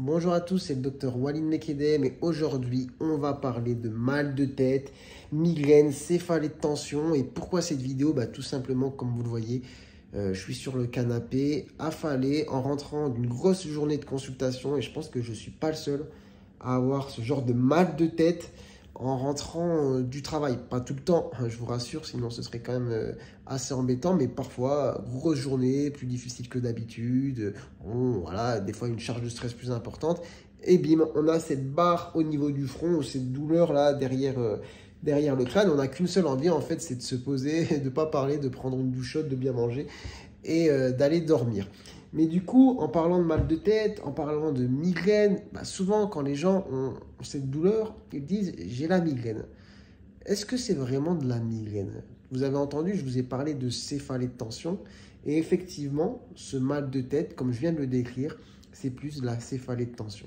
Bonjour à tous, c'est le docteur Walid Mekedem et aujourd'hui on va parler de mal de tête, migraine, céphalée de tension. Et pourquoi cette vidéo? Tout simplement comme vous le voyez, je suis sur le canapé, affalé en rentrant d'une grosse journée de consultation et je pense que je ne suis pas le seul à avoir ce genre de mal de tête en rentrant du travail. Pas tout le temps, je vous rassure, sinon ce serait quand même assez embêtant, mais parfois, grosse journée, plus difficile que d'habitude, voilà, des fois une charge de stress plus importante, et bim, on a cette barre au niveau du front, ou cette douleur là derrière le crâne. On n'a qu'une seule envie en fait, c'est de se poser, de ne pas parler, de prendre une douche chaude, de bien manger et d'aller dormir. Mais du coup, en parlant de mal de tête, en parlant de migraine, souvent quand les gens ont cette douleur, ils disent « j'ai la migraine ». Est-ce que c'est vraiment de la migraine? Vous avez entendu, je vous ai parlé de céphalée de tension. Et effectivement, ce mal de tête, comme je viens de le décrire, c'est plus de la céphalée de tension.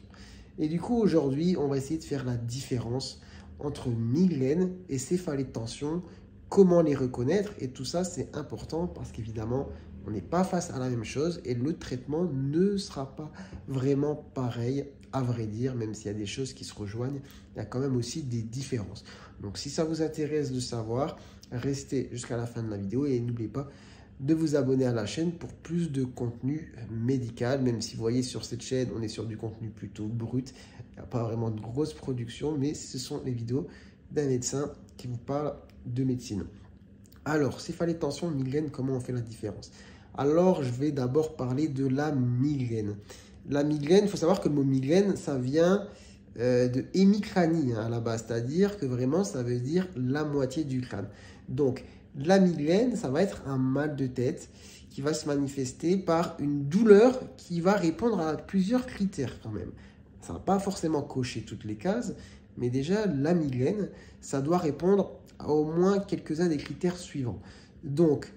Et du coup, aujourd'hui, on va essayer de faire la différence entre migraine et céphalée de tension, comment les reconnaître. Et tout ça, c'est important parce qu'évidemment, on n'est pas face à la même chose et le traitement ne sera pas vraiment pareil, à vrai dire, même s'il y a des choses qui se rejoignent, il y a quand même aussi des différences. Donc si ça vous intéresse de savoir, restez jusqu'à la fin de la vidéo et n'oubliez pas de vous abonner à la chaîne pour plus de contenu médical, même si vous voyez sur cette chaîne, on est sur du contenu plutôt brut, il n'y a pas vraiment de grosse production, mais ce sont les vidéos d'un médecin qui vous parle de médecine. Alors, céphalée de tension, migraine, comment on fait la différence? Alors, je vais d'abord parler de la migraine. La migraine, il faut savoir que le mot migraine, ça vient de hémicranie à la base, c'est-à-dire que vraiment, ça veut dire la moitié du crâne. Donc, la migraine, ça va être un mal de tête qui va se manifester par une douleur qui va répondre à plusieurs critères quand même. Ça ne va pas forcément cocher toutes les cases, mais déjà, la migraine, ça doit répondre à au moins quelques-uns des critères suivants. Donc,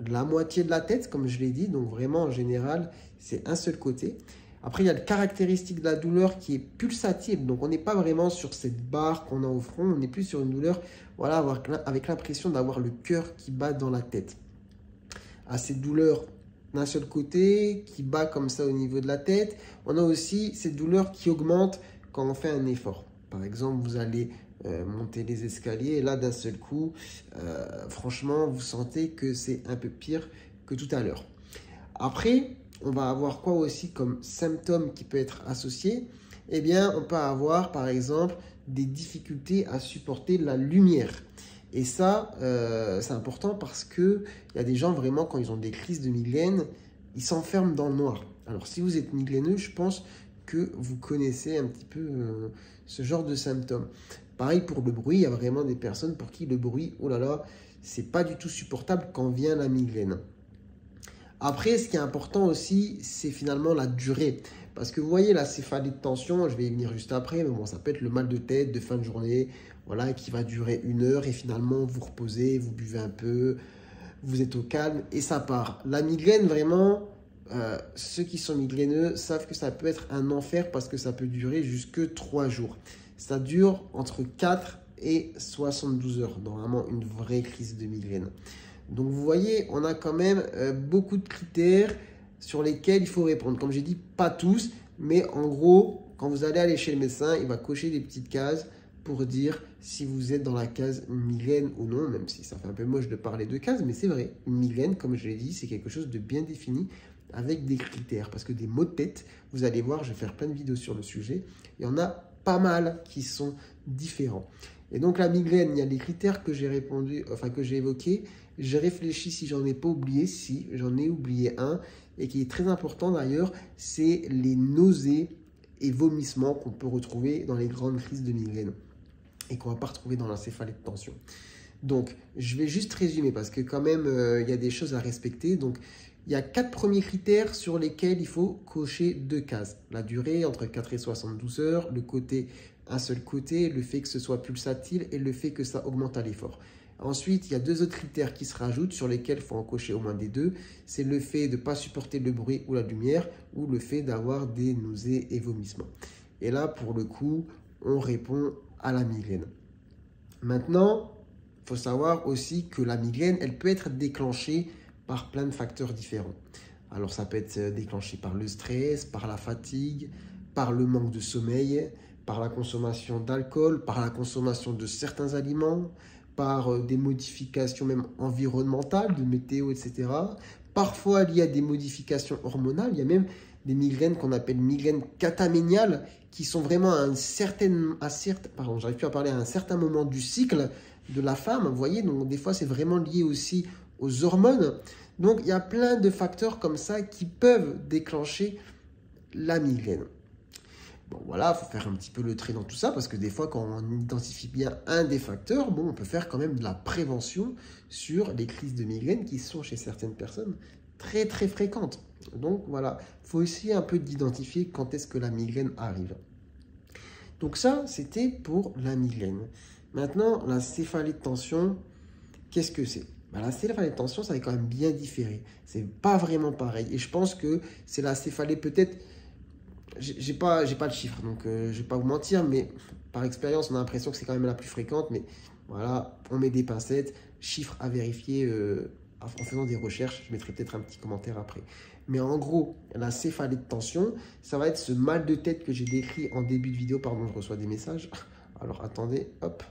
la moitié de la tête, comme je l'ai dit, donc vraiment en général, c'est un seul côté. Après, il y a le caractéristique de la douleur qui est pulsative. Donc, on n'est pas vraiment sur cette barre qu'on a au front. On est plus sur une douleur, voilà, avec l'impression d'avoir le cœur qui bat dans la tête. À cette douleur d'un seul côté, qui bat comme ça au niveau de la tête, on a aussi cette douleur qui augmente quand on fait un effort. Par exemple, vous allez monter les escaliers et là, d'un seul coup, franchement, vous sentez que c'est un peu pire que tout à l'heure. Après, on va avoir quoi aussi comme symptômes qui peut être associé? Eh bien, on peut avoir, par exemple, des difficultés à supporter la lumière. Et ça, c'est important parce qu'il y a des gens, vraiment, quand ils ont des crises de migraine, ils s'enferment dans le noir. Alors, si vous êtes migraineux, je pense que vous connaissez un petit peu ce genre de symptômes. Pareil pour le bruit, il y a vraiment des personnes pour qui le bruit, oh là là, c'est pas du tout supportable quand vient la migraine. Après, ce qui est important aussi, c'est finalement la durée. Parce que vous voyez, la céphalée de tension, je vais y venir juste après, mais bon, ça peut être le mal de tête de fin de journée, voilà, qui va durer 1 heure et finalement vous reposez, vous buvez un peu, vous êtes au calme et ça part. La migraine, vraiment, ceux qui sont migraineux savent que ça peut être un enfer parce que ça peut durer jusque 3 jours. Ça dure entre 4 et 72 heures, normalement une vraie crise de migraine. Donc vous voyez, on a quand même beaucoup de critères sur lesquels il faut répondre. Comme j'ai dit, pas tous, mais en gros, quand vous allez aller chez le médecin, il va cocher des petites cases pour dire si vous êtes dans la case migraine ou non, même si ça fait un peu moche de parler de cases, mais c'est vrai, une migraine, comme je l'ai dit, c'est quelque chose de bien défini avec des critères. Parce que des maux de tête, vous allez voir, je vais faire plein de vidéos sur le sujet, il y en a pas mal qui sont différents. Et donc la migraine, il y a les critères que j'ai évoqués. J'ai réfléchi si j'en ai pas oublié, si j'en ai oublié un, et qui est très important d'ailleurs, c'est les nausées et vomissements qu'on peut retrouver dans les grandes crises de migraine et qu'on ne va pas retrouver dans la céphalée de tension. Donc, je vais juste résumer parce que quand même, il y a des choses à respecter. Donc, il y a 4 premiers critères sur lesquels il faut cocher 2 cases. La durée, entre 4 et 72 heures, le côté, un seul côté, le fait que ce soit pulsatile et le fait que ça augmente à l'effort. Ensuite, il y a 2 autres critères qui se rajoutent sur lesquels il faut en cocher au moins des 2. C'est le fait de ne pas supporter le bruit ou la lumière ou le fait d'avoir des nausées et vomissements. Et là, pour le coup, on répond à la migraine. Maintenant, il faut savoir aussi que la migraine, elle peut être déclenchée par plein de facteurs différents. Alors, ça peut être déclenché par le stress, par la fatigue, par le manque de sommeil, par la consommation d'alcool, par la consommation de certains aliments, par des modifications même environnementales, de météo, etc. Parfois liées à des modifications hormonales. Il y a même des migraines qu'on appelle migraines cataméniales qui sont vraiment à un certain moment du cycle de la femme. Vous voyez, donc des fois c'est vraiment lié aussi aux hormones. Donc il y a plein de facteurs comme ça qui peuvent déclencher la migraine. Bon voilà, il faut faire un petit peu le trait dans tout ça parce que des fois quand on identifie bien un des facteurs, bon, on peut faire quand même de la prévention sur les crises de migraine qui sont chez certaines personnes très très fréquentes. Donc voilà, il faut essayer un peu d'identifier quand est-ce que la migraine arrive. Donc ça, c'était pour la migraine. Maintenant, la céphalée de tension, qu'est-ce que c'est? La céphalée de tension, ça va quand même bien différer. C'est pas vraiment pareil. Et je pense que c'est la céphalée peut-être... J'ai pas le chiffre, donc je vais pas vous mentir, mais par expérience, on a l'impression que c'est quand même la plus fréquente. Mais voilà, on met des pincettes, chiffre à vérifier en faisant des recherches. Je mettrai peut-être un petit commentaire après. Mais en gros, la céphalée de tension, ça va être ce mal de tête que j'ai décrit en début de vidéo. Pardon, je reçois des messages. Alors attendez, hop.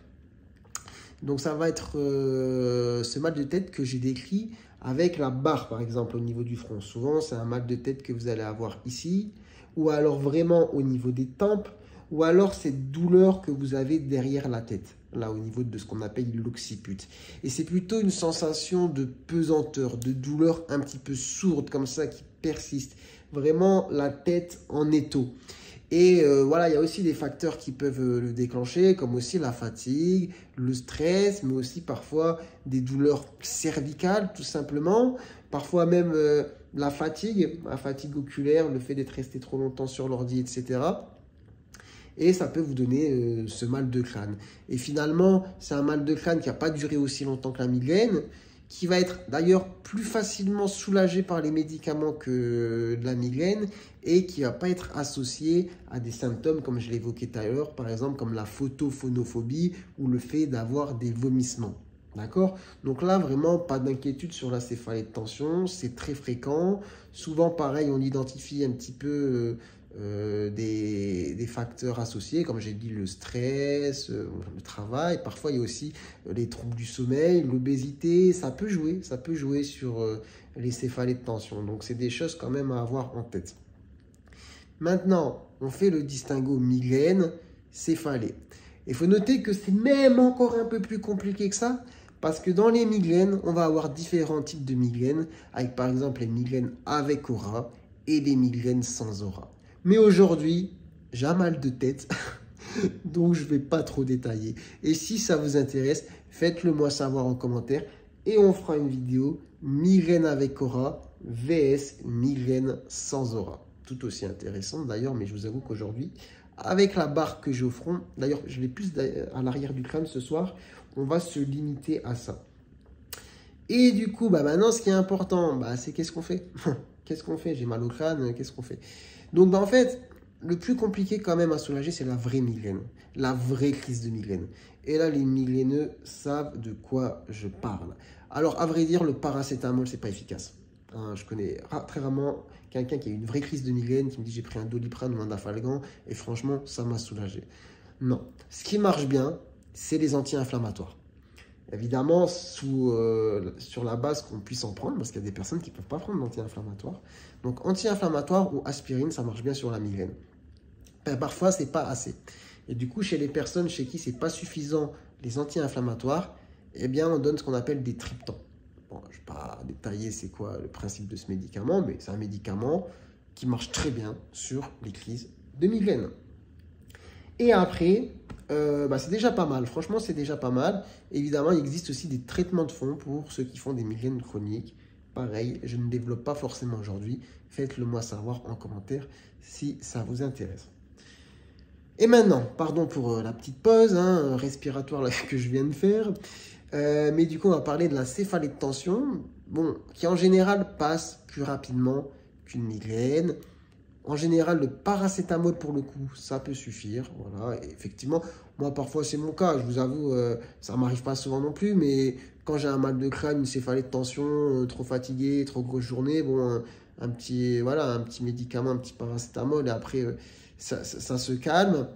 Donc ça va être ce mal de tête que j'ai décrit avec la barre, par exemple, au niveau du front. Souvent, c'est un mal de tête que vous allez avoir ici, ou alors vraiment au niveau des tempes, ou alors cette douleur que vous avez derrière la tête, là au niveau de ce qu'on appelle l'occiput. Et c'est plutôt une sensation de pesanteur, de douleur un petit peu sourde, comme ça, qui persiste. Vraiment la tête en étau. Et voilà, il y a aussi des facteurs qui peuvent le déclencher, comme aussi la fatigue, le stress, mais aussi parfois des douleurs cervicales, tout simplement. Parfois même la fatigue oculaire, le fait d'être resté trop longtemps sur l'ordi, etc. Et ça peut vous donner ce mal de crâne. Et finalement, c'est un mal de crâne qui n'a pas duré aussi longtemps que la migraine, qui va être d'ailleurs plus facilement soulagé par les médicaments que de la migraine et qui ne va pas être associé à des symptômes comme je l'évoquais tout à l'heure, par exemple comme la photophonophobie ou le fait d'avoir des vomissements. D'accord? Donc là, vraiment, pas d'inquiétude sur la céphalée de tension, c'est très fréquent. Souvent, pareil, on identifie un petit peu des facteurs associés, comme j'ai dit, le stress, le travail. Parfois, il y a aussi les troubles du sommeil, l'obésité. Ça peut jouer sur les céphalées de tension. Donc, c'est des choses quand même à avoir en tête. Maintenant, on fait le distinguo migraine, céphalée. Il faut noter que c'est même encore un peu plus compliqué que ça, parce que dans les migraines, on va avoir différents types de migraines, avec par exemple les migraines avec aura et les migraines sans aura. Mais aujourd'hui, j'ai un mal de tête, donc je ne vais pas trop détailler. Et si ça vous intéresse, faites-le moi savoir en commentaire et on fera une vidéo migraine avec aura vs migraine sans aura. Tout aussi intéressante d'ailleurs, mais je vous avoue qu'aujourd'hui, avec la barre que j'ai au front, d'ailleurs je l'ai plus à l'arrière du crâne ce soir, on va se limiter à ça. Et du coup, maintenant ce qui est important, c'est qu'est-ce qu'on fait? Qu'est-ce qu'on fait? J'ai mal au crâne, qu'est-ce qu'on fait? Donc en fait, le plus compliqué quand même à soulager, c'est la vraie migraine, la vraie crise de migraine. Et là, les migraineux savent de quoi je parle. Alors à vrai dire, le paracétamol, c'est pas efficace. Je connais très rarement quelqu'un qui a eu une vraie crise de migraine qui me dit j'ai pris un Doliprane ou un Dafalgan et franchement ça m'a soulagé. Non, ce qui marche bien, c'est les anti-inflammatoires. Évidemment, sur la base qu'on puisse en prendre, parce qu'il y a des personnes qui ne peuvent pas prendre d'anti-inflammatoires. Donc anti-inflammatoire ou aspirine, ça marche bien sur la migraine. Parfois, ce n'est pas assez. Et du coup, chez les personnes chez qui ce n'est pas suffisant les anti-inflammatoires, eh bien, on donne ce qu'on appelle des triptans. Bon, je ne vais pas détailler c'est quoi le principe de ce médicament, mais c'est un médicament qui marche très bien sur les crises de migraine. Et après, c'est déjà pas mal. Franchement, c'est déjà pas mal. Évidemment, il existe aussi des traitements de fond pour ceux qui font des migraines chroniques. Pareil, je ne développe pas forcément aujourd'hui. Faites-le moi savoir en commentaire si ça vous intéresse. Et maintenant, pardon pour la petite pause respiratoire là, que je viens de faire. Mais du coup, on va parler de la céphalée de tension, qui en général passe plus rapidement qu'une migraine. En général, le paracétamol pour le coup, ça peut suffire. Voilà. Et effectivement, moi parfois c'est mon cas. Je vous avoue, ça ne m'arrive pas souvent non plus. Mais quand j'ai un mal de crâne, une céphalée de tension, trop fatigué, trop grosse journée, un petit médicament, un petit paracétamol. Et après, ça se calme.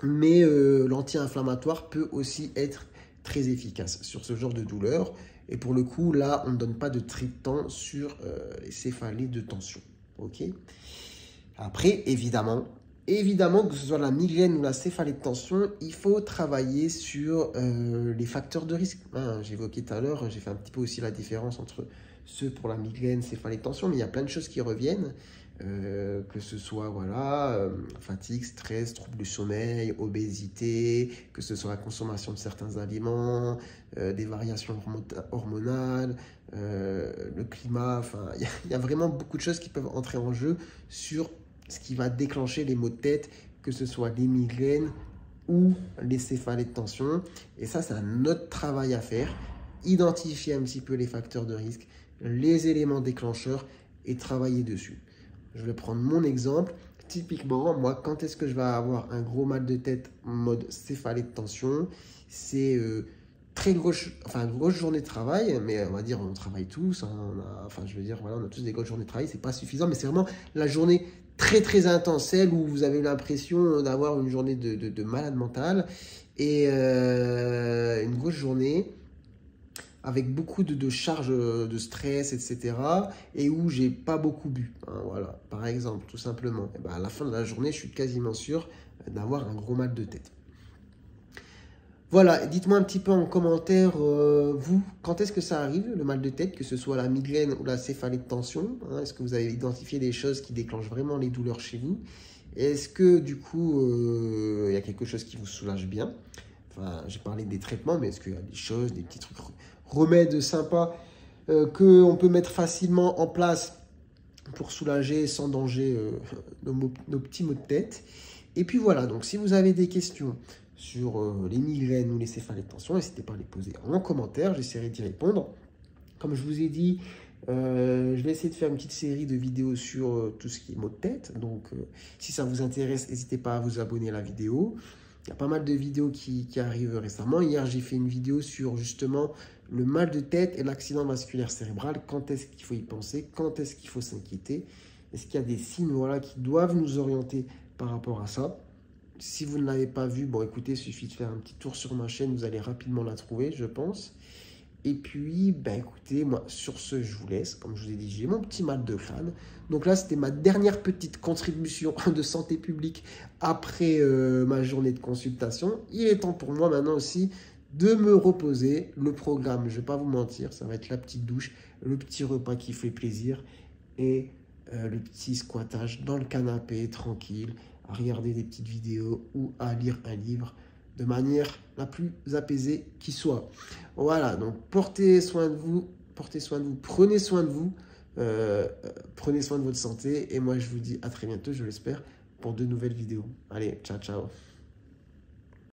Mais l'anti-inflammatoire peut aussi être très efficace sur ce genre de douleur. Et pour le coup, là, on ne donne pas de traitement sur les céphalées de tension. Ok. Après, évidemment, que ce soit la migraine ou la céphalée de tension, il faut travailler sur les facteurs de risque. Hein, j'évoquais tout à l'heure, j'ai fait un petit peu aussi la différence entre ceux pour la migraine, céphalée de tension, mais il y a plein de choses qui reviennent. Que ce soit voilà, fatigue, stress, troubles du sommeil, obésité, que ce soit la consommation de certains aliments, des variations hormonales, le climat, enfin, il y a vraiment beaucoup de choses qui peuvent entrer en jeu sur ce qui va déclencher les maux de tête, que ce soit les migraines ou les céphalées de tension. Et ça, c'est un autre travail à faire. Identifier un petit peu les facteurs de risque, les éléments déclencheurs et travailler dessus. Je vais prendre mon exemple. Typiquement, moi, quand est-ce que je vais avoir un gros mal de tête en mode céphalée de tension? C'est grosse journée de travail, mais on va dire on travaille tous. Hein, je veux dire, voilà, on a tous des grosses journées de travail, c'est pas suffisant, mais c'est vraiment la journée très très intense, celle où vous avez l'impression d'avoir une journée de malade mental et une grosse journée avec beaucoup de charges de stress, etc. et où j'ai pas beaucoup bu. Hein, voilà, par exemple, tout simplement. Et ben à la fin de la journée, je suis quasiment sûr d'avoir un gros mal de tête. Voilà, dites-moi un petit peu en commentaire, vous, quand est-ce que ça arrive, le mal de tête, que ce soit la migraine ou la céphalée de tension, hein, est-ce que vous avez identifié des choses qui déclenchent vraiment les douleurs chez vous? Est-ce que du coup, il y a quelque chose qui vous soulage bien? Enfin, j'ai parlé des traitements, mais est-ce qu'il y a des choses, des petits trucs, remèdes sympas qu'on peut mettre facilement en place pour soulager sans danger nos petits maux de tête? Et puis voilà, donc si vous avez des questions sur les migraines ou les céphalées de tension, n'hésitez pas à les poser en commentaire, j'essaierai d'y répondre. Comme je vous ai dit, je vais essayer de faire une petite série de vidéos sur tout ce qui est maux de tête. Donc, si ça vous intéresse, n'hésitez pas à vous abonner à la vidéo. Il y a pas mal de vidéos qui arrivent récemment. Hier, j'ai fait une vidéo sur justement le mal de tête et l'accident vasculaire cérébral. Quand est-ce qu'il faut y penser? Quand est-ce qu'il faut s'inquiéter? Est-ce qu'il y a des signes voilà, qui doivent nous orienter par rapport à ça? Si vous ne l'avez pas vu, bon écoutez, il suffit de faire un petit tour sur ma chaîne, vous allez rapidement la trouver, je pense. Et puis, ben écoutez, moi, sur ce, je vous laisse. Comme je vous ai dit, j'ai mon petit mal de crâne. Donc là, c'était ma dernière petite contribution de santé publique après ma journée de consultation. Il est temps pour moi maintenant aussi de me reposer. Le programme, je ne vais pas vous mentir, ça va être la petite douche, le petit repas qui fait plaisir et le petit squattage dans le canapé, tranquille, à regarder des petites vidéos ou à lire un livre de manière la plus apaisée qui soit. Voilà, donc portez soin de vous, prenez soin de vous, prenez soin de votre santé et moi je vous dis à très bientôt, je l'espère, pour de nouvelles vidéos. Allez, ciao, ciao.